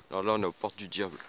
Alors là, on est aux portes du diable.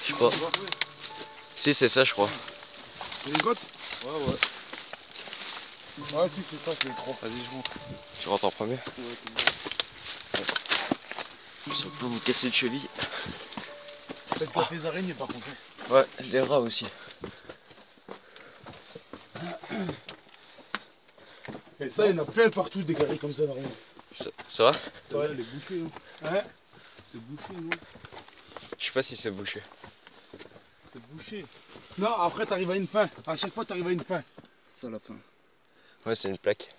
Je crois. Si, c'est ça, je crois. Les grottes? Ouais. Ouais, si, c'est ça, c'est les trois. Vas-y, je rentre. Tu rentres en premier? Ouais. Ça peut vous casser le cheville. Peut-être pas les araignées par contre. Ouais, les rats aussi. Et ça, il y en a plein partout des carrés comme ça d'araignées. Ça va? Ouais, elle est bouchée. Hein. Ouais. C'est bouché, non? Je sais pas si c'est bouché. C'est bouché. Non, après t'arrives à une fin. À chaque fois t'arrives à une fin. Ça la fin. Ouais, c'est une plaque.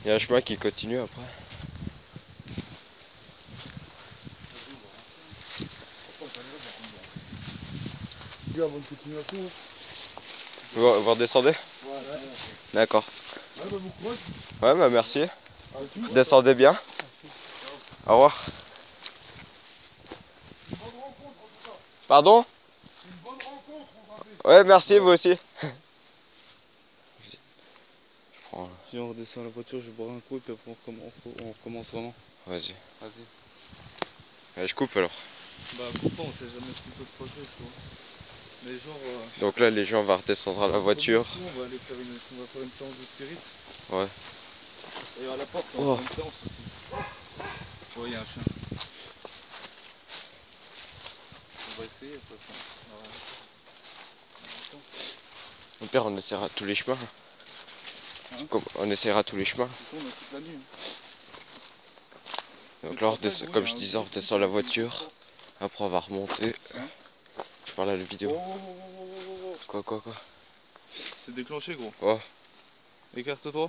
Il y a un chemin qui continue après. Avant de continuation. Vous redescendez? Ouais. D'accord. Ouais, bah, bon courage. Ouais, bah merci. Descendez bien. Au revoir. Une bonne rencontre en tout cas. Pardon? Une bonne rencontre, on va faire. Ouais, merci, vous aussi. Si on redescend à la voiture, je vais boire un coup et puis après on recommence vraiment. Vas-y. Vas-y. Ouais, je coupe alors. Bah coupe pas, on sait jamais ce qui peut se passer, tu vois. Mais genre... Donc là, les gens vont redescendre à la voiture. On va aller faire une séance de spirit. Ouais. Et à la porte, on va faire une séance aussi. Tu vois, il y a un chien. On va essayer de toute façon. Au pire, on essaiera tous les chemins. Hein? On essaiera tous les chemins. On a toute la nuit. Donc là, comme je disais, on redescend la voiture. Après, on va remonter. Hein? Je parle à la vidéo. Oh. Quoi? C'est déclenché, gros. Oh. Écarte-toi.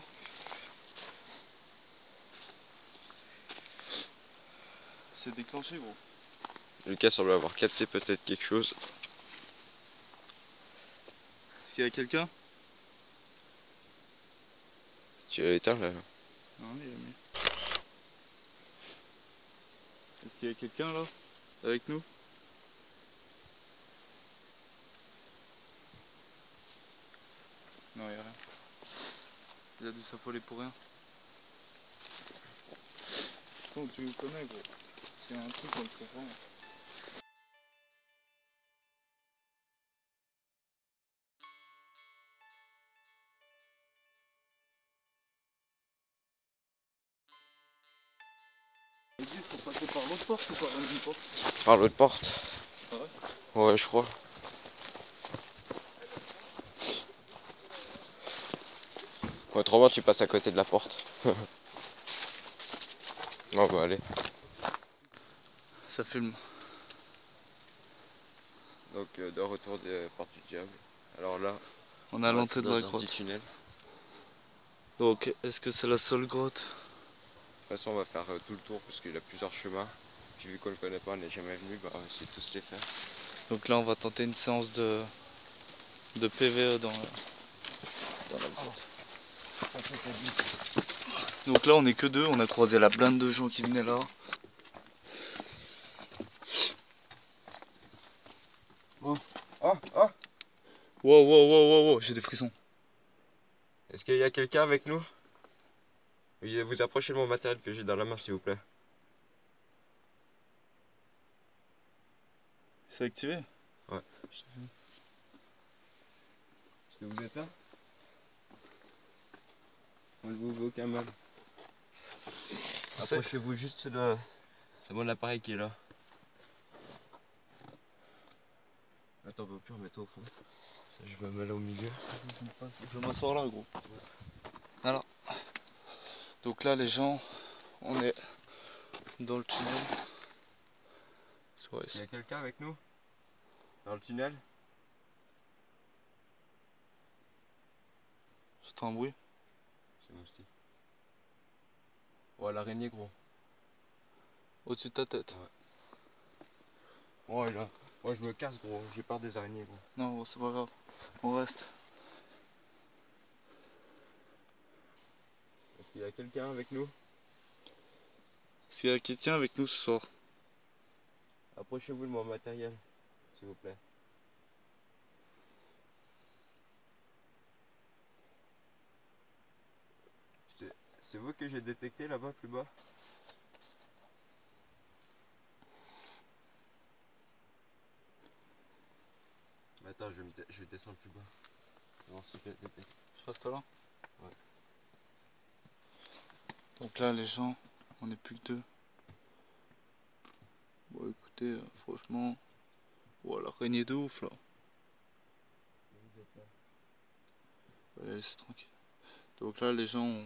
C'est déclenché, gros. Lucas semble avoir capté peut-être quelque chose. Est-ce qu'il y a quelqu'un? Tu l'as éteint là? Non, il est mis. Est-ce qu'il y a quelqu'un là? Avec nous? Non, il n'y a rien. Il a dû s'affoler pour rien. Donc tu me connais, gros. C'est un truc qu'on le comprend. Ils disent qu'on passait par l'autre porte ou par la même porte? Par l'autre porte. Ah ouais? Ouais, je crois. Autrement, tu passes à côté de la porte. On va aller. Ça filme. Donc, de retour des portes du diable. Alors là, On est à l'entrée de la un grotte. petit tunnel. Donc, est-ce que c'est la seule grotte? De toute façon, on va faire tout le tour parce qu'il y a plusieurs chemins. Puis vu qu'on ne le connaît pas, on n'est jamais venu, bah on va essayer de tous les faire. Donc là, on va tenter une séance de PVE dans la grotte. Donc là, on est que deux. On a croisé la blinde de gens qui venaient là. Oh. Wow, j'ai des frissons. Est-ce qu'il y a quelqu'un avec nous? Veuillez vous approcher de mon matériel que j'ai dans la main, s'il vous plaît. C'est activé? Ouais. Est-ce que vous êtes là? On ne vous veut aucun mal. Approchez-vous juste de mon appareil qui est là. Attends, on peut plus remettre au fond. Je me mets là au milieu. Je m'assois là, gros. Voilà. Donc là, les gens, on est dans le tunnel. Il y a quelqu'un avec nous dans le tunnel? C'est un bruit. C'est moustique. Ouais, l'araignée, gros. Au-dessus de ta tête. Ouais, là. Moi, je me casse, gros. J'ai peur des araignées, gros. Non, c'est pas grave. On reste. Est-ce qu'il y a quelqu'un avec nous? S'il y a quelqu'un avec nous ce soir. Approchez-vous de mon matériel, s'il vous plaît. C'est vous que j'ai détecté là-bas, plus bas? Mais attends, je vais descendre plus bas. Non, c'est que détecte. Je reste là. Ouais. Donc là, les gens, on n'est plus que deux. Bon, écoutez, franchement, oh, l'araignée de ouf là. Vous êtes là. Ouais, laissez tranquille. Donc là, les gens,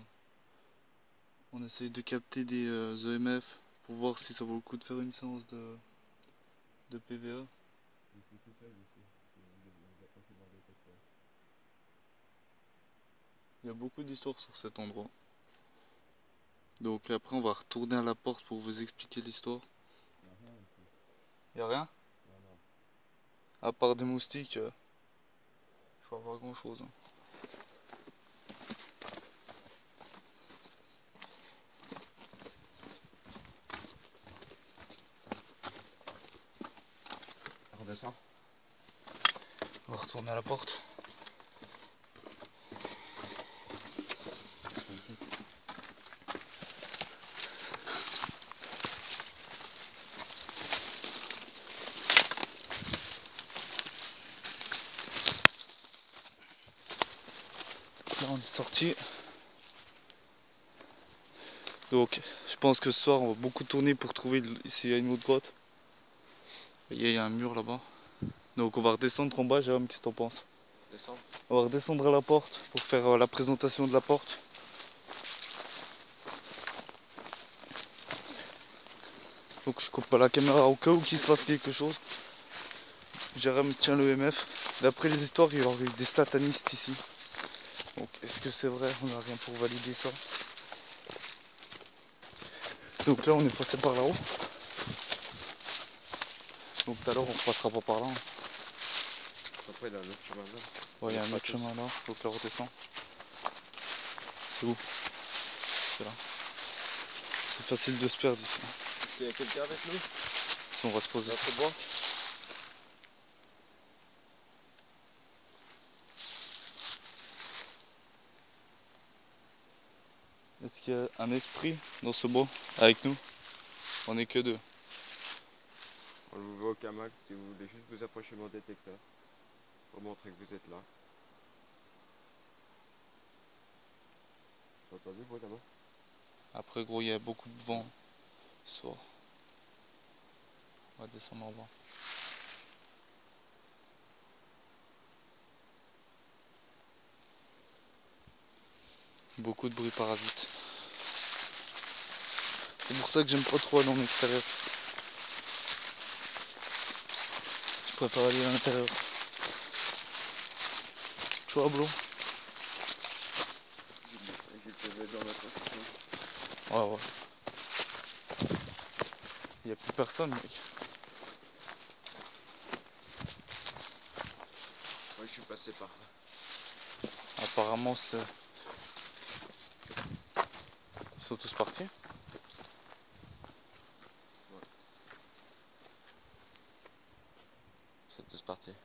on essaye de capter des EMF pour voir si ça vaut le coup de faire une séance de PVE. Je suis tout seul ici. Si vous approchez d'un détecteur. Il y a beaucoup d'histoires sur cet endroit. Donc après, on va retourner à la porte pour vous expliquer l'histoire. Il n'y a rien ici. Y a rien? Non, non. À part des moustiques, je vois pas grand chose. On redescend. On va retourner à la porte. Là on est sorti. Donc je pense que ce soir on va beaucoup tourner pour trouver s'il y a une autre grotte. Il y a un mur là-bas. Donc on va redescendre en bas, Jérôme, qu'est-ce que t'en penses? Descendre. On va redescendre à la porte pour faire la présentation de la porte. Donc je coupe pas la caméra au cas où qu'il se passe quelque chose. Jérôme tient le MF. D'après les histoires, il y aurait eu des satanistes ici. Donc est-ce que c'est vrai? On n'a rien pour valider ça. Donc là on est passé par là-haut. Donc tout à l'heure on passera pas par là. Après, il y a un autre chemin là. Ouais, il y a un autre chemin là, donc là on redescend. C'est où? C'est là. C'est facile de se perdre ici. Il y a quelqu'un avec nous? Si on va se poser. Notre bois? Est-ce qu'il y a un esprit dans ce bois avec nous? On est que deux. On ne vous voit aucun mal si vous voulez juste vous approcher de mon détecteur. Pour montrer que vous êtes là. T'as entendu, vous, là-bas? Après gros, il y a beaucoup de vent ce soir. On va descendre en bas. Beaucoup de bruit parasite. C'est pour ça que j'aime pas trop aller en extérieur. Je préfère aller à l'intérieur. Tu vois, Blo? J'ai le PV dans ma poche. Ouais, ouais. Il n'y a plus personne, mec. Ouais, je suis passé par là. Apparemment, c'est... Ils sont tous partis. C'est tous partis.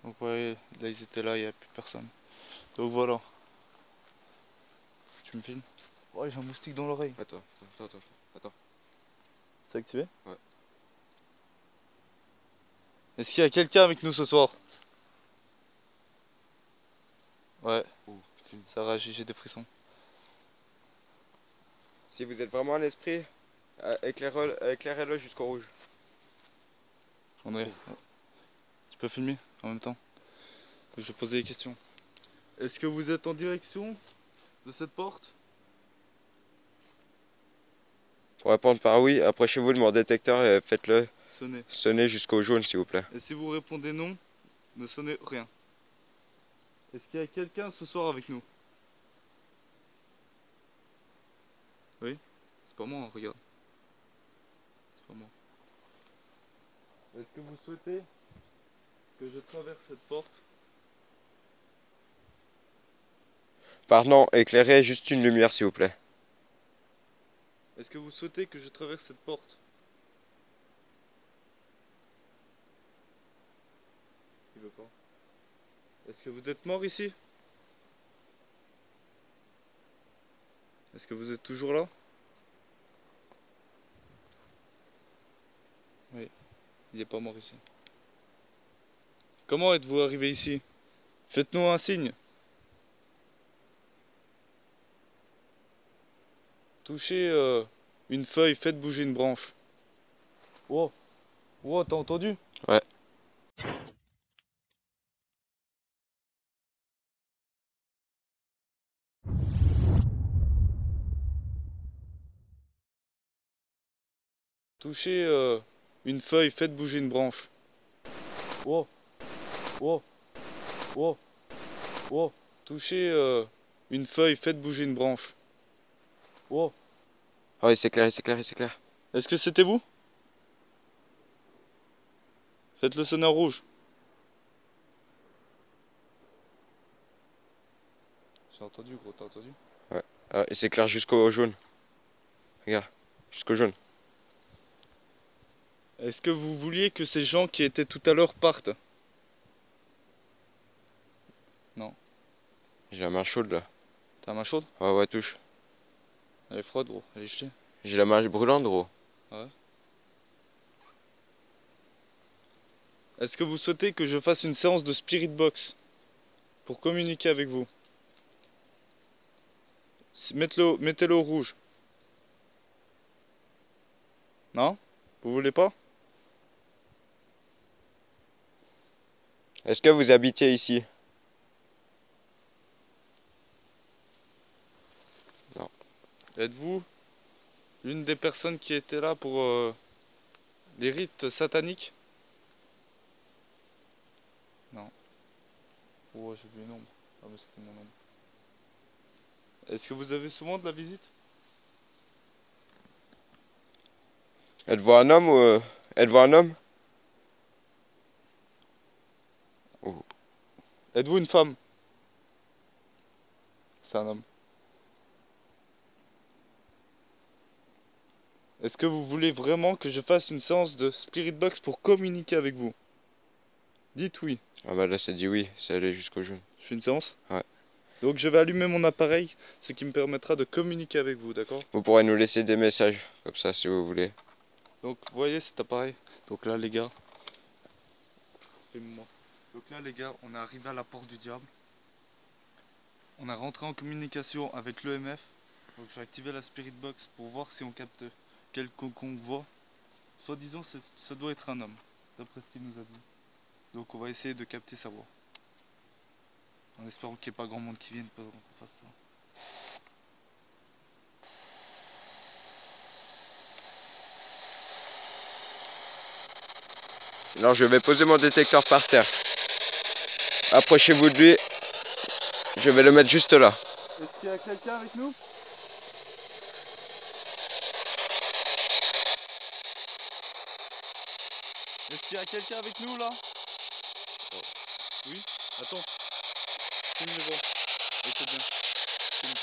Donc ouais, là ils étaient là, il n'y a plus personne. Donc voilà. Tu me filmes? Ouais, j'ai un moustique dans l'oreille. Attends. C'est activé? Ouais. Est-ce qu'il y a quelqu'un avec nous ce soir? Ouais. Oh, Ça réagit, j'ai des frissons. si vous êtes vraiment un esprit, éclairez-le jusqu'au rouge. On est... Tu peux filmer en même temps? Je vais poser des questions. Est-ce que vous êtes en direction de cette porte? Pour répondre par oui, approchez-vous de mon détecteur et faites-le Sonnez. sonner jusqu'au jaune s'il vous plaît. Et si vous répondez non, ne sonnez rien. Est-ce qu'il y a quelqu'un ce soir avec nous? Oui? C'est pas moi, regarde. C'est pas moi. Est-ce que vous souhaitez que je traverse cette porte? Pardon, éclairez juste une lumière s'il vous plaît. Est-ce que vous souhaitez que je traverse cette porte? Il veut pas. Est-ce que vous êtes mort ici? Est-ce que vous êtes toujours là? Oui, il n'est pas mort ici. Comment êtes-vous arrivé ici? Faites-nous un signe. Touchez une feuille, faites bouger une branche. Oh, oh, t'as entendu? Ouais. Touchez une feuille, faites bouger une branche. Oh, oh, oh, oh. Touchez une feuille, faites bouger une branche. Oh. Ah oui, c'est clair, c'est clair, c'est clair. Est-ce que c'était vous? Faites le sonneur rouge. J'ai entendu, gros, t'as entendu? Ouais. Ah, et c'est clair jusqu'au jaune. Regarde, jusqu'au jaune. Est-ce que vous vouliez que ces gens qui étaient tout à l'heure partent? Non. J'ai la main chaude là. T'as la main chaude? Ouais, ouais, touche. Elle est froide, gros. Elle est jetée. J'ai la main brûlante, gros. Ouais. Est-ce que vous souhaitez que je fasse une séance de Spirit Box pour communiquer avec vous? Mettez-le au rouge. Non? Vous voulez pas? Est-ce que vous habitiez ici? Non. Êtes-vous l'une des personnes qui étaient là pour les rites sataniques? Non. Oh, j'ai vu une ombre. Ah, mais c'était mon ombre. Est-ce que vous avez souvent de la visite? Êtes-vous un homme ou... Êtes-vous un homme? Oh. Êtes-vous une femme? C'est un homme. Est-ce que vous voulez vraiment que je fasse une séance de Spirit Box pour communiquer avec vous? Dites oui. Ah bah là ça dit oui, c'est allé jusqu'au jaune. Je fais une séance? Ouais. Donc je vais allumer mon appareil, ce qui me permettra de communiquer avec vous, d'accord? Vous pourrez nous laisser des messages, comme ça si vous voulez. Donc vous voyez cet appareil? Donc là les gars, fais-moi. Donc là les gars, on est arrivé à la porte du diable. On a rentré en communication avec l'EMF. Donc je vais activer la Spirit Box pour voir si on capte quelconque voix. Soi-disant ça doit être un homme, d'après ce qu'il nous a dit. Donc on va essayer de capter sa voix. En espérant qu'il n'y ait pas grand monde qui vienne pendant qu'on fasse ça. Alors je vais poser mon détecteur par terre. Approchez-vous de lui. Je vais le mettre juste là. Est-ce qu'il y a quelqu'un avec nous? Est-ce qu'il y a quelqu'un avec nous là? Oh. Oui? Attends. Filme les voix. Écoute bien. Filme.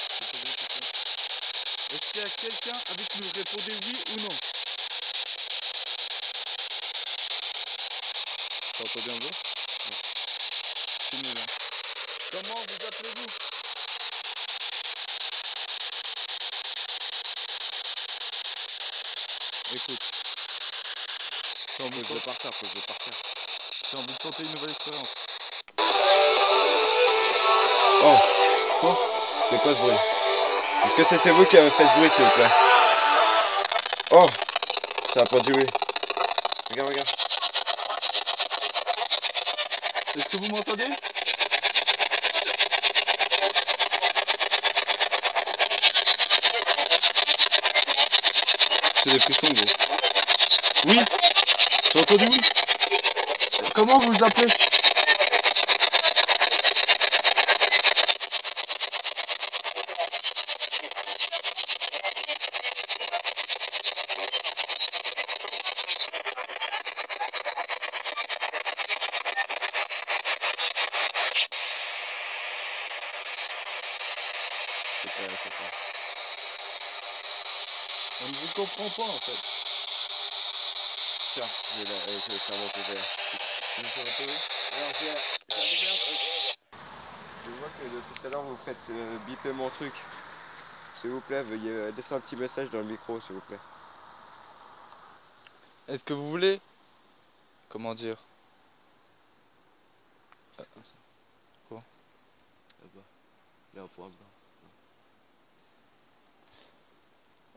Je vais poser une question. Est-ce qu'il y a quelqu'un avec nous? Répondez oui ou non. T'as entendu un voix? Oui. Filmez bien. Comment vous appelez-vous? Écoute. J'ai envie de partir, pose-le par terre. J'ai envie de tenter une nouvelle expérience. Oh, quoi? C'était quoi ce bruit? Est-ce que c'était vous qui avez fait ce bruit s'il vous plaît? Oh, ça a produit oui. Regarde, regarde. Est-ce que vous m'entendez? C'est des frissons, gros. Oui, j'ai entendu oui. Comment vous vous appelez? C'est pas. On ne vous comprend pas en fait. Tiens, je vais faire mon PVR. Tu veux faire un peu? Alors j'ai un je vois que depuis tout à l'heure vous faites biper mon truc. S'il vous plaît, veuillez laisser un petit message dans le micro, s'il vous plaît. Est-ce que vous voulez, comment dire, quoi? Là-bas. Là, au point bas.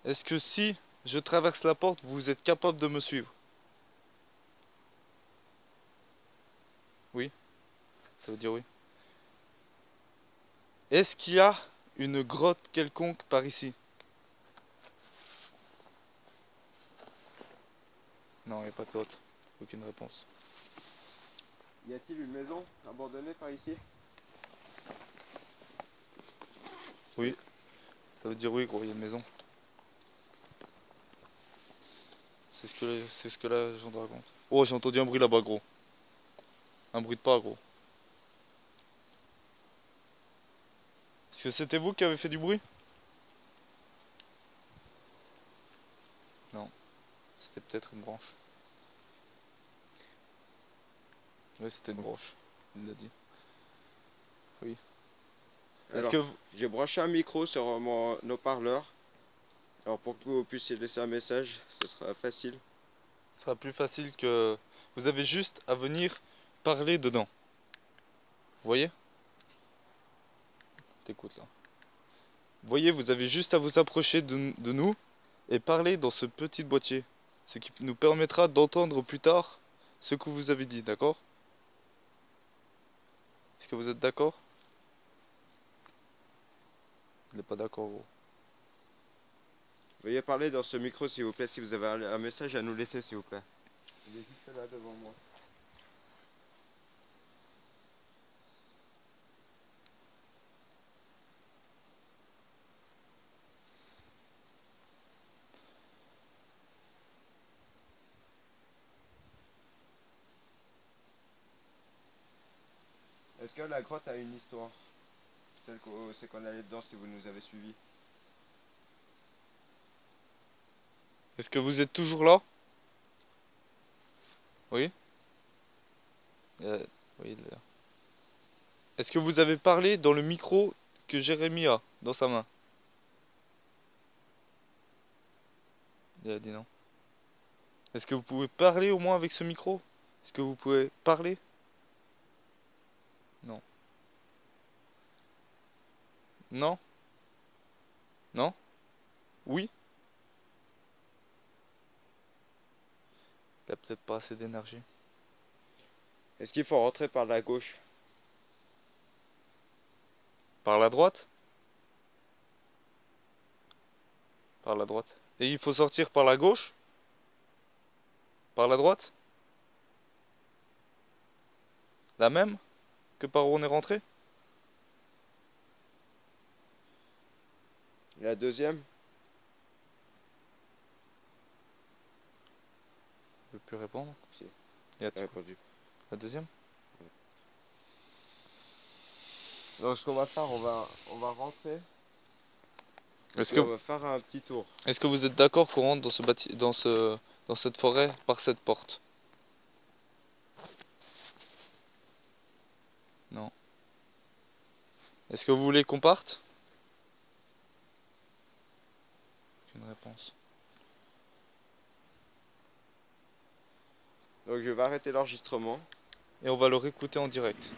Est-ce que si je traverse la porte, vous êtes capable de me suivre? Oui, ça veut dire oui. Est-ce qu'il y a une grotte quelconque par ici? Non, il n'y a pas de grotte. Aucune réponse. Y a-t-il une maison abandonnée par ici? Oui, ça veut dire oui, gros, il y a une maison. C'est ce que la légende raconte. Oh, j'ai entendu un bruit là-bas, gros. Un bruit de pas, gros. Est-ce que c'était vous qui avez fait du bruit? Non, c'était peut-être une branche. Oui, c'était une branche, il l'a dit. Oui. Est-ce Alors, que vous... j'ai branché un micro sur mon haut-parleur. Alors pour que vous puissiez laisser un message, ce sera facile. Ce sera plus facile que... Vous avez juste à venir parler dedans. Vous voyez? T'écoutes là. Vous voyez, vous avez juste à vous approcher de nous et parler dans ce petit boîtier. Ce qui nous permettra d'entendre plus tard ce que vous avez dit, d'accord? Est-ce que vous êtes d'accord? Il n'est pas d'accord, gros. Veuillez parler dans ce micro s'il vous plaît, si vous avez un message à nous laisser s'il vous plaît. Il est juste là devant moi. Est-ce que la grotte a une histoire? C'est qu'on allait dedans si vous nous avez suivis. Est-ce que vous êtes toujours là? Oui? Oui, il est là. Est-ce que vous avez parlé dans le micro que Jérémy a dans sa main? Il a dit non. Est-ce que vous pouvez parler au moins avec ce micro? Est-ce que vous pouvez parler? Non. Non? Non? Oui? Il a peut-être pas assez d'énergie. Est-ce qu'il faut rentrer par la gauche? Par la droite? Par la droite. Et il faut sortir par la gauche? Par la droite? La même que par où on est rentré? La deuxième? Je peux plus répondre. Si, Il a j'ai répondu. la deuxième? Donc ce qu'on va faire, on va rentrer. Est-ce Et on que, va faire un petit tour. est-ce que vous êtes d'accord qu'on rentre dans dans cette forêt par cette porte? Non. Est-ce que vous voulez qu'on parte? Une réponse. Donc je vais arrêter l'enregistrement. Et on va le réécouter en direct.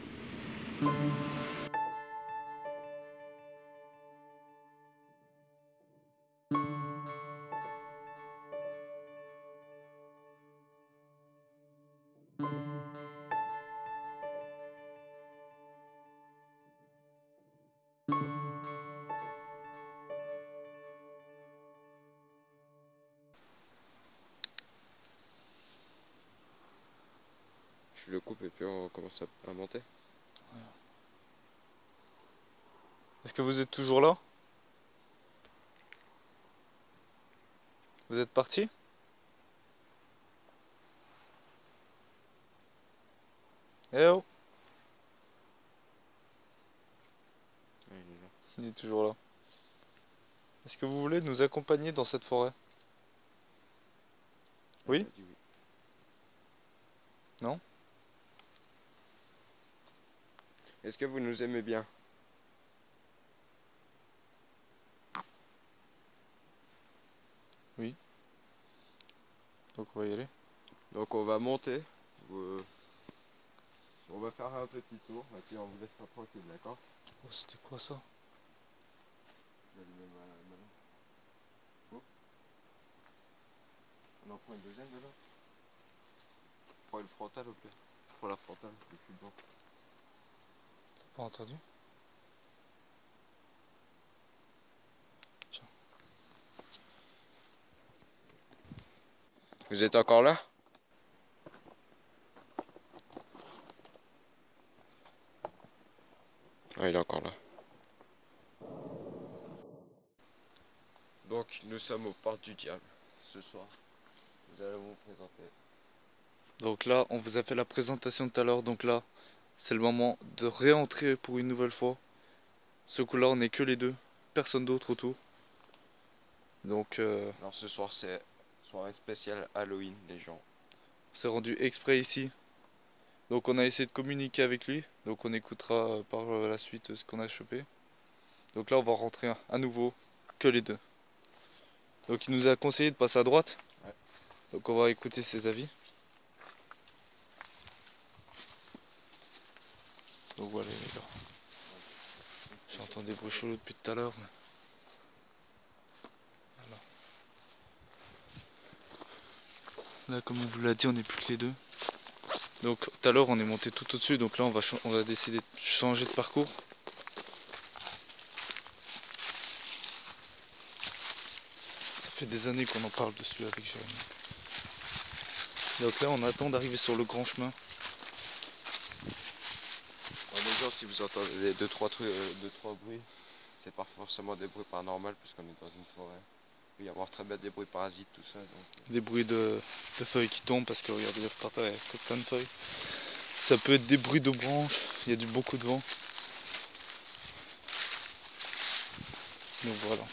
Je le coupe et puis on commence à monter. Est-ce que vous êtes toujours là? Vous êtes parti? Eh oh! Ouais, il est là. Il est toujours là. Est-ce que vous voulez nous accompagner dans cette forêt? Oui? Il a dit oui. Non? Est-ce que vous nous aimez bien? Oui. Donc on va y aller. Donc on va monter. On va faire un petit tour et puis on vous laissera tranquille, d'accord? Oh, c'était quoi ça? Je vais allumer ma lampe. Oh. On en prend une deuxième de là? Prends une frontale au pire. Prends la frontale, c'est plus bon. T'as pas entendu? Tiens. Vous êtes encore là? Ah, il est encore là. Donc nous sommes aux portes du diable. Ce soir, nous allons vous présenter. Donc là, on vous a fait la présentation tout à l'heure. Donc là, c'est le moment de réentrer pour une nouvelle fois. Ce coup-là, on n'est que les deux. Personne d'autre autour. Donc Alors ce soir c'est soirée spéciale Halloween les gens. on s'est rendu exprès ici. Donc on a essayé de communiquer avec lui. Donc on écoutera par la suite ce qu'on a chopé. Donc là, on va rentrer à nouveau que les deux. Donc il nous a conseillé de passer à droite. Ouais. Donc on va écouter ses avis. Donc voilà les gars. J'entends des bruits chelous depuis tout à l'heure. Voilà. Là comme on vous l'a dit, on n'est plus que les deux. Donc tout à l'heure on est monté tout au-dessus. Donc là on va décider de changer de parcours. Ça fait des années qu'on en parle dessus avec Jérémy. Donc là on attend d'arriver sur le grand chemin. Bon, les gens, si vous entendez les 2-3 bruits, c'est pas forcément des bruits paranormaux puisqu'on est dans une forêt. Il peut y avoir très bien des bruits parasites, tout ça. Donc... Des bruits de feuilles qui tombent parce que regardez, par terre il y a que plein de feuilles. Ça peut être des bruits de branches, il y a beaucoup de vent. Donc voilà.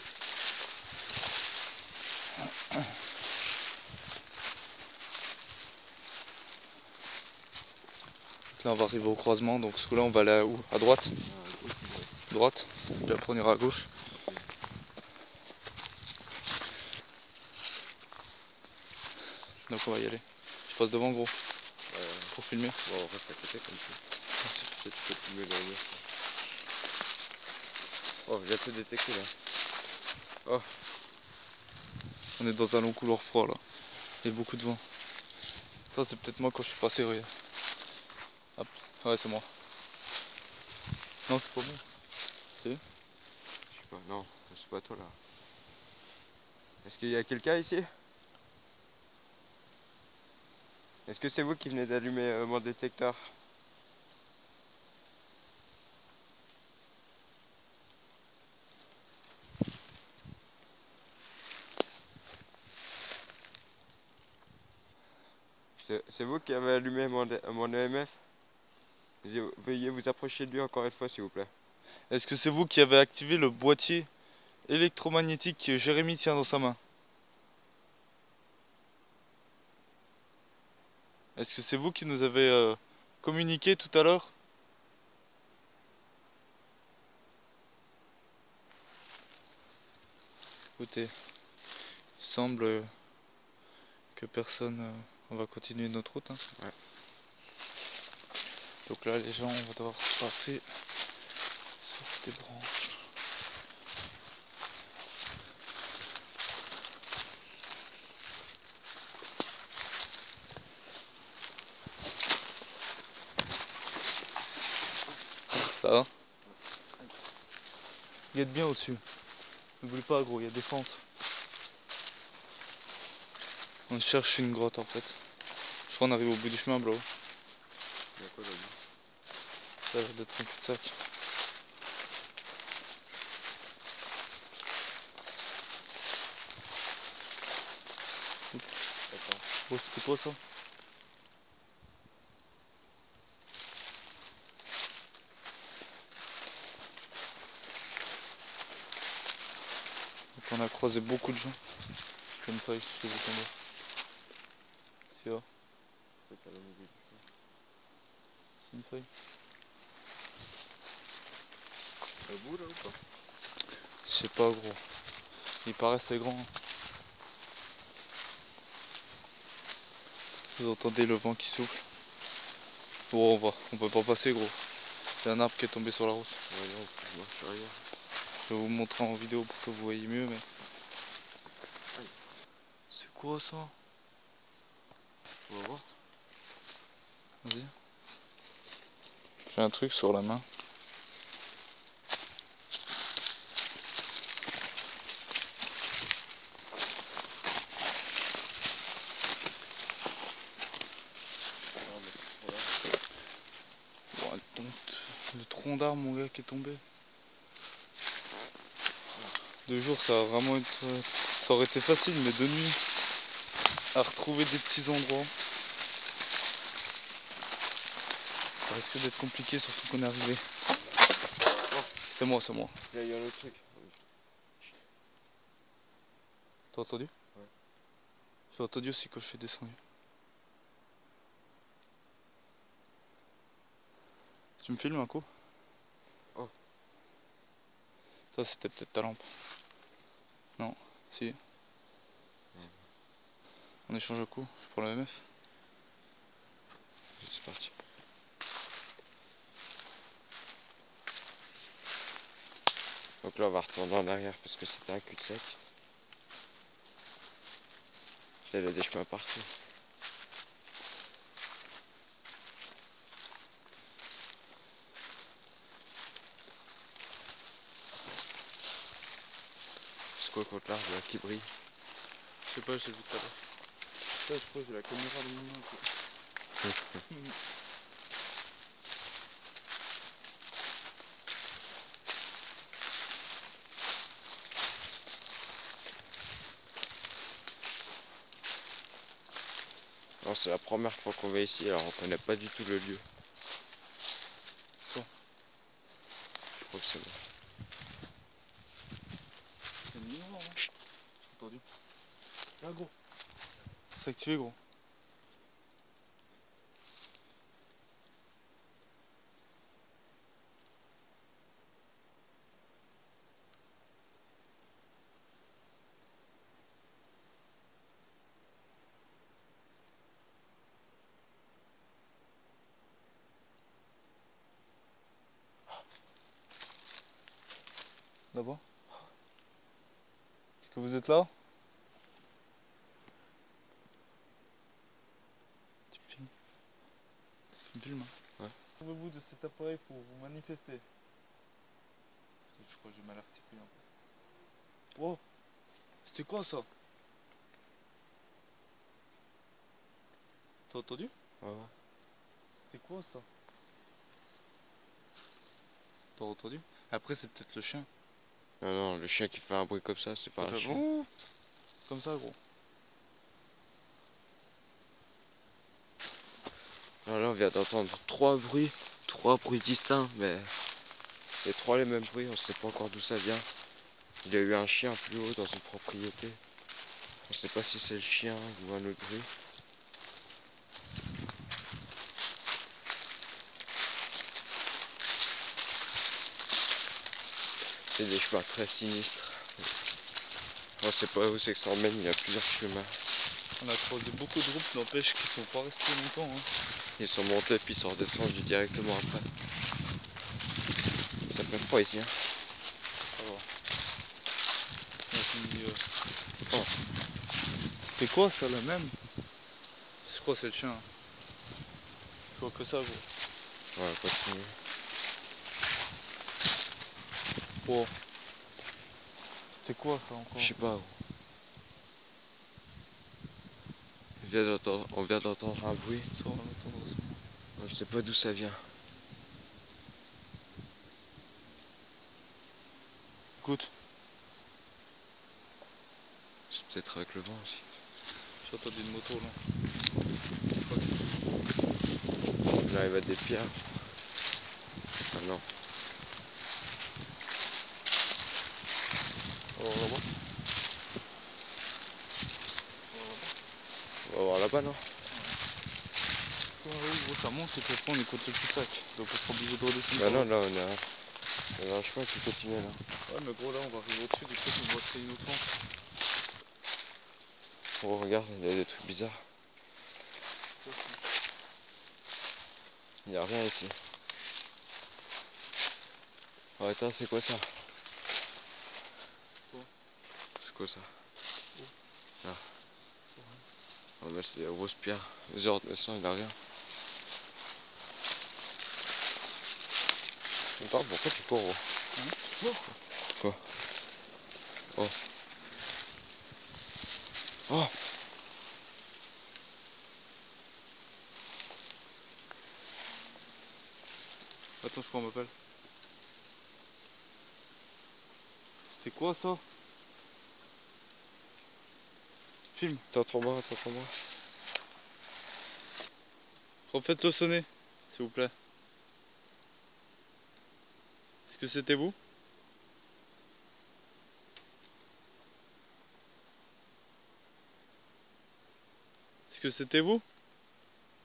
Là on va arriver au croisement, donc ce coup-là on va aller où? À droite? Droite, puis après on ira à gauche. Donc on va y aller. Je passe devant gros, pour filmer. Bon, on reste à côté comme ça. Tu peux filmer le mur. Oh, j'ai tout détecté là. Oh, On est dans un long couloir froid là. Il y a beaucoup de vent. Ça c'est peut-être moi quand je suis passé, regarde. Hop, ouais c'est moi. Non c'est pas bon. je sais pas, non, c'est pas toi là. Est-ce qu'il y a quelqu'un ici? Est-ce que c'est vous qui venez d'allumer mon détecteur? C'est vous qui avez allumé mon EMF? Veuillez vous approcher de lui encore une fois s'il vous plaît. Est-ce que c'est vous qui avez activé le boîtier électromagnétique que Jérémy tient dans sa main? Est-ce que c'est vous qui nous avez communiqué tout à l'heure? Écoutez, il semble que personne... on va continuer notre route. Hein. Ouais. Donc là les gens on va devoir passer sur des branches. Ça va? Guette bien au-dessus. N'oublie pas gros, il y a des fentes. On cherche une grotte en fait. Je crois qu'on arrive au bout du chemin bro. Il y a quoi là-dedans? Ça a l'air d'être un cul-de-sac. Attends. Oh, c'était quoi ça? Donc on a croisé beaucoup de gens. C'est une feuille, je vais tomber. C'est là, C'est à la milieu du champ. c'est une feuille. Un bout là ou pas? Je sais pas gros. Il paraît assez grand. Hein. Vous entendez le vent qui souffle. Bon on peut pas passer gros. Il y a un arbre qui est tombé sur la route. Ouais non, je marche arrière. Je vais vous montrer en vidéo pour que vous voyez mieux mais. C'est quoi ça? On va voir. Vas-y. J'ai un truc sur la main. Bon, donc, le tronc d'arbre mon gars qui est tombé. De jour ça va vraiment être. Ça aurait été facile mais de nuit à retrouver des petits endroits. Ça risque d'être compliqué surtout qu'on est arrivé. Oh. C'est moi, c'est moi. Là il y a un autre truc. T'as entendu? Ouais. J'ai entendu aussi quand je suis descendu. Tu me filmes un coup? Oh. Ça c'était peut-être ta lampe. Non, si. On échange un coup, je prends le MF. C'est parti. Donc là on va retourner en arrière parce que c'était un cul-de-sac. Il y a des chemins partout. C'est quoi contre l'arbre là qui brille? Je sais pas, j'ai vu tout à l'heure. Ça, je crois que j'ai la caméra de mon main. Non, c'est la première fois qu'on va ici, alors on connaît pas du tout le lieu. Quoi? Je crois que c'est bon. C'est une ligne noire, non? J'ai entendu. Là, gros. C'est activé, gros. Là-bas. Est-ce que vous êtes là? Tu me filmes? Tu me filmes? Ouais. Trouvez-vous de cet appareil pour vous manifester? Je crois que j'ai mal articulé un peu. Oh! C'était quoi ça? T'as entendu? Ouais. C'était quoi ça? T'as entendu? Après c'est peut-être le chien. Non, non, le chien qui fait un bruit comme ça, c'est pas Ça un fait chien. bon. Comme ça gros. Alors là, on vient d'entendre trois bruits distincts, mais les trois les mêmes bruits, on sait pas encore d'où ça vient. Il y a eu un chien plus haut dans une propriété. On sait pas si c'est le chien ou un autre bruit. C'est des chemins très sinistres. On sait pas où c'est que ça emmène, il y a plusieurs chemins. On a croisé beaucoup de groupes, n'empêche qu'ils sont pas restés longtemps. Hein. Ils sont montés puis ils sont redescendus directement après. Ça fait froid ici. Hein. Ça va. On a fini, Oh. C'était quoi ça la même? Je crois que c'est le chien. Je vois que ça gros. Ouais, continue. Oh. C'était quoi ça encore? Je sais pas où. On vient d'entendre un bruit. Ça, on va l'entendre aussi. Ouais, Je sais pas d'où ça vient. Écoute, C'est peut-être avec le vent aussi. j'entendais une moto là. On arrive à des pierres. Ah non. On va voir. On va voir là-bas, non? Oui, gros, ça monte et puis après on est contre le cul-de-sac. Donc on sera obligé de redescendre. Bah non, là on a un chemin qui continue là. Ouais, mais gros, là on va arriver au-dessus, du coup on va créer une autre fente. Oh, regarde, il y a des trucs bizarres. Il n'y a rien ici. Oh, attends, c'est quoi ça? Quoi? C'est quoi ça? Oh. Ah. Oh, mais c'est des grosses pierres. Genre, le sang, il a rien. Attends, pourquoi tu cours? Oh. Quoi? Oh. Oh. Attends, je crois qu'on m'appelle. C'était quoi ça? Filme. T'entends-moi. Refaites-le sonner, s'il vous plaît. Est-ce que c'était vous? Est-ce que c'était vous?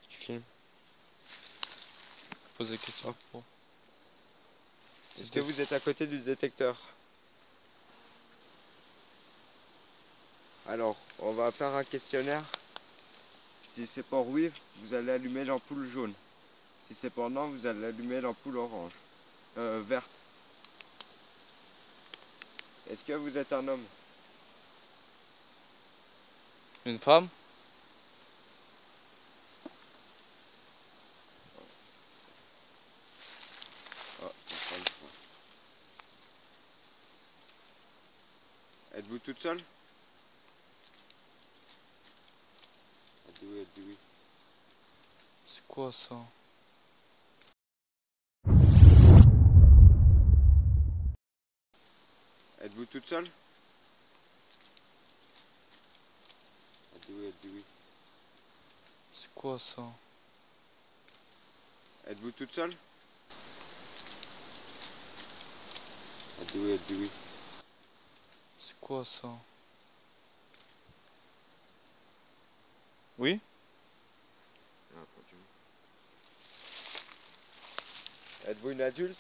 Tu filmes? Pose la question. Oh. Est-ce que vous êtes à côté du détecteur? Alors, on va faire un questionnaire. Si c'est pour oui, vous allez allumer l'ampoule jaune. Si c'est pour non, vous allez allumer l'ampoule orange. Verte. Est-ce que vous êtes un homme? Une femme? Oh, êtes-vous toute seule? Elle dit oui. C'est quoi ça? Êtes-vous toute seule? Elle dit oui. C'est quoi ça? Êtes-vous toute seule? Elle dit oui. C'est quoi ça? Oui? Êtes-vous une adulte?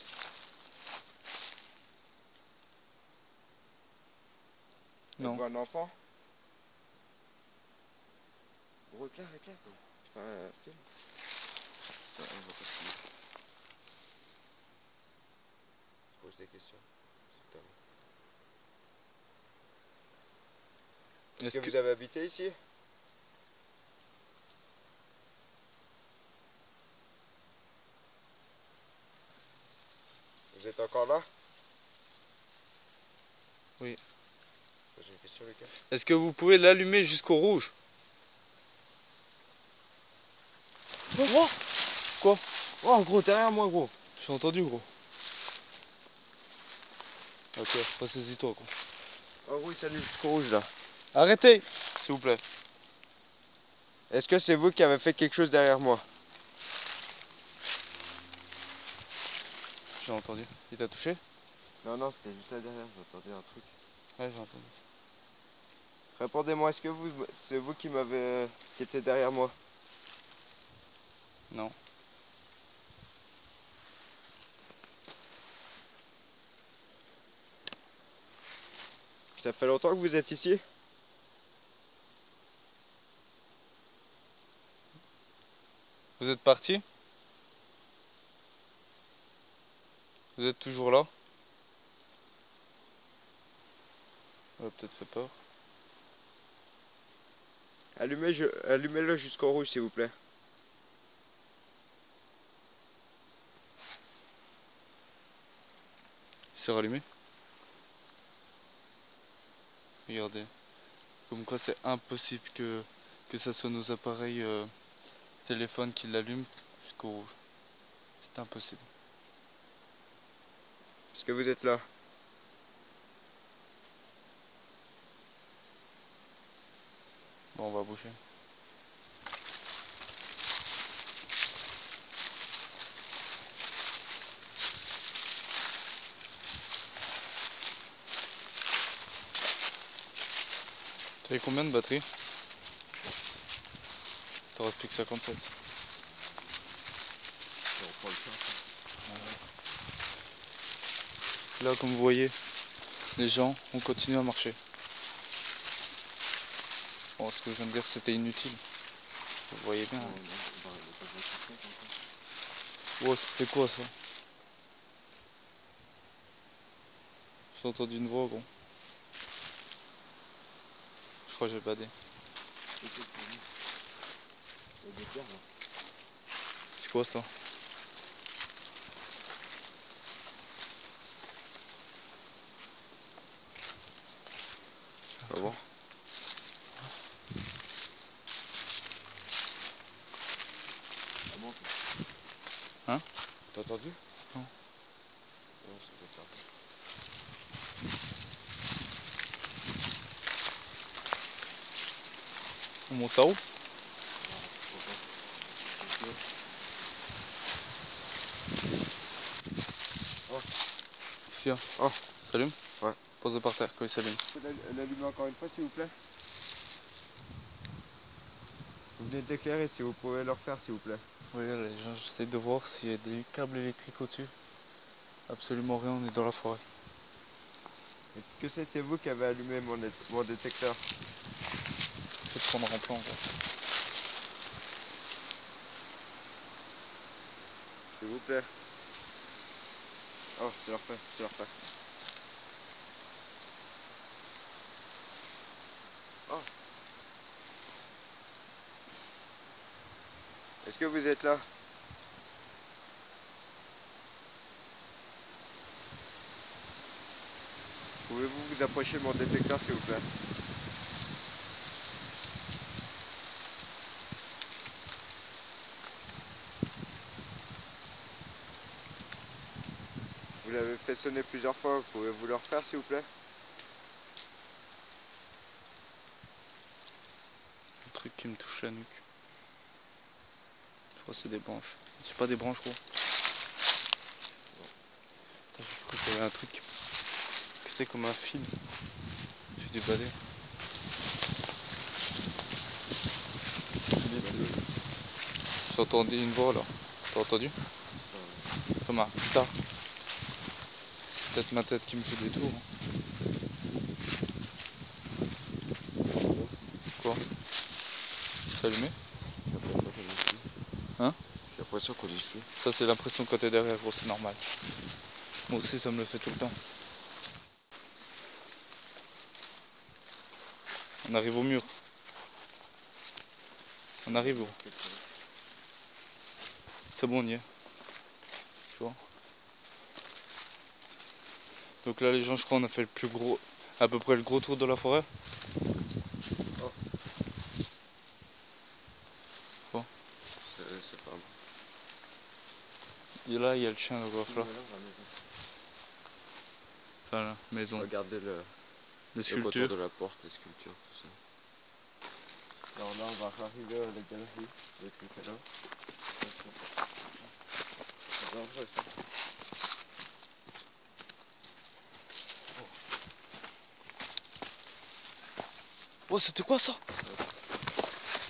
Non. Êtes-vous un enfant? Gros, éclaire quoi. C'est pas un film. Ça, on va pas filmer. Pose des questions. Est-ce que vous avez habité ici? Vous êtes encore là? Oui. J'ai une question, Lucas. Est-ce que vous pouvez l'allumer jusqu'au rouge? Oh! Quoi? Oh, gros, derrière moi, gros. J'ai entendu, gros. Ok, ressaisis-toi, gros. Oh, oui, ça allume jusqu'au rouge là. Arrêtez, s'il vous plaît. Est-ce que c'est vous qui avez fait quelque chose derrière moi? J'ai entendu. Il t'a touché? Non, c'était juste là derrière, j'entendais un truc. Ouais, j'ai entendu. Répondez-moi, est-ce que c'est vous qui qui était derrière moi? Non. Ça fait longtemps que vous êtes ici? Vous êtes parti? Vous êtes toujours là? Ça a peut-être fait peur. Allumez-le jusqu'au rouge, s'il vous plaît. Il s'est rallumé? Regardez. Comme quoi c'est impossible que ça soit nos appareils téléphones qui l'allument. jusqu'au rouge. C'est impossible. Est-ce que vous êtes là? Bon, on va bouger. T'avais combien de batterie? T'aurais plus que 57. Là, comme vous voyez, les gens ont continué à marcher. Bon, ce que je viens de dire, c'était inutile. Vous voyez bien. Ouais, c'était quoi ça? J'ai entendu une voix, gros. Je crois que j'ai badé. C'est quoi ça? On va voir. Hein? T'as entendu? Non. Non, ça doit être ça. On monte là-haut? Oh. Ici, hein. Oh. S'allume? Ouais. Pose-le par terre quand il s'allume. L'allumer encore une fois s'il vous plaît. Vous venez d'éclairer si vous pouvez le refaire s'il vous plaît. Oui, les gens, j'essaie de voir s'il y a des câbles électriques au-dessus. Absolument rien, on est dans la forêt. Est-ce que c'était vous qui avez allumé mon détecteur? Je vais te prendre en plan, quoi. S'il vous plaît. Oh, c'est refait, c'est refait. Oh. Est-ce que vous êtes là? Pouvez-vous vous approcher de mon détecteur s'il vous plaît? Vous l'avez fait sonner plusieurs fois, pouvez-vous le refaire s'il vous plaît? Un truc qui me touche la nuque. Je crois que c'est des branches. C'est pas des branches, gros. J'ai cru qu'il y avait un truc qui était comme un fil. J'ai dû bader. J'entendais une voix là. T'as entendu? Comme un ta. C'est peut-être ma tête qui me fait des tours. Quoi? C'est allumé? Hein? J'ai l'impression qu'on y suit. Ça c'est l'impression quand t'es derrière, gros, c'est normal. Moi aussi ça me le fait tout le temps. On arrive au mur. On arrive, gros. C'est bon, on y est. Tu vois? Donc là les gens, je crois on a fait le plus gros, à peu près le gros tour de la forêt. Oh. Quoi? C'est pas bon. Et là il y a le chien de Goff là. Enfin la maison. Regardez Les le sculptures. contour de la porte, les sculptures, tout ça. Alors là, on va arriver à la galerie. Le truc est là. C'est dangereux ça. Oh, c'était quoi ça?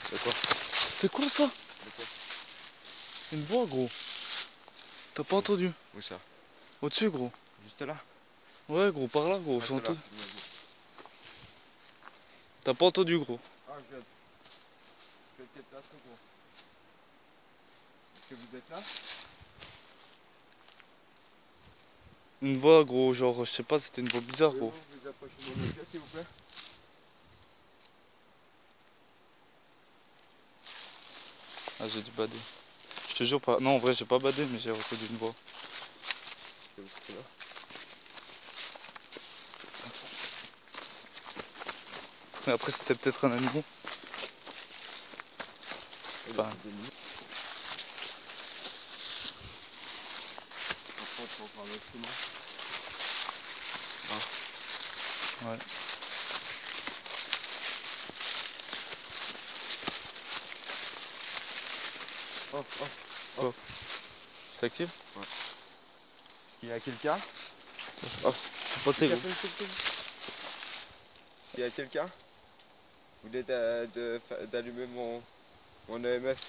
C'est quoi? C'était quoi ça? C'est quoi? Une voix, gros. T'as pas entendu? Où ça? Au-dessus, gros. Juste là? Ouais, gros, par là, gros. Ah, J'ai c'est là. entendu. T'as pas entendu, gros. Ah, je vais peut-être là, ce gros. Est-ce que vous êtes là? Une voix, gros, genre, je sais pas, c'était une voix bizarre, gros. Pouvez-vous vous approcher de mon métier, s'il vous plaît? Ah, j'ai dû bader. Je te jure pas. Non, en vrai, j'ai pas badé, mais j'ai reconnu une voix. Est-ce que vous êtes là? Mais après, c'était peut-être un animal. Enfin, contre, on prend un autre chemin. Ouais. Oh, oh. Quoi? C'est actif? Ouais. Est-ce qu'il y a quelqu'un? Je suis passé gros. Est-ce qu'il y a quelqu'un? Vous voulez d'allumer mon EMF?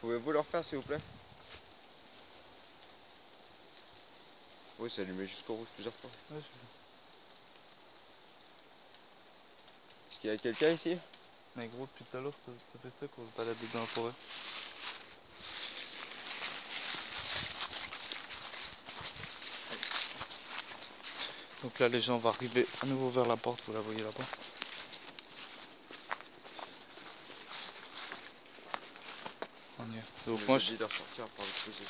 Pouvez-vous le refaire s'il vous plaît? Oui, c'est allumé jusqu'au rouge plusieurs fois. Ouais, Est-ce qu'il y a quelqu'un ici? mais gros, depuis tout à l'heure, ça fait ça qu'on se baladait dans la forêt. Donc là, les gens vont arriver à nouveau vers la porte, vous la voyez là-bas. On y est. Donc moi, je... de ressortir par le fusil.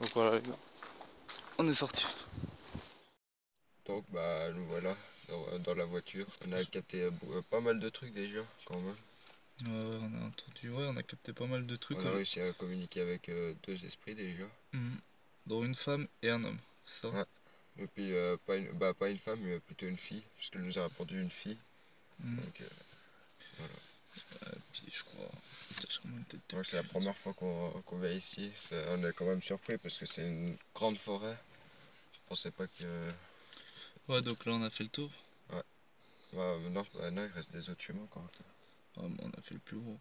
Donc voilà les gars, on est sorti. Donc bah nous voilà dans la voiture. On a capté pas mal de trucs déjà quand même. Ouais, on a entendu, ouais, on a capté pas mal de trucs. On a réussi à communiquer avec deux esprits déjà. Dont une femme et un homme, c'est ça? Ouais. Et puis pas une femme mais plutôt une fille, parce qu'elle nous a répondu une fille. Donc voilà. Et puis je crois... Ouais, c'est la première fois qu'on vient ici. On est quand même surpris parce que c'est une grande forêt. Je pensais pas que... Ouais, donc là on a fait le tour. Ouais. Non, il reste des autres chemins quand même. Ouais, mais on a fait le plus gros.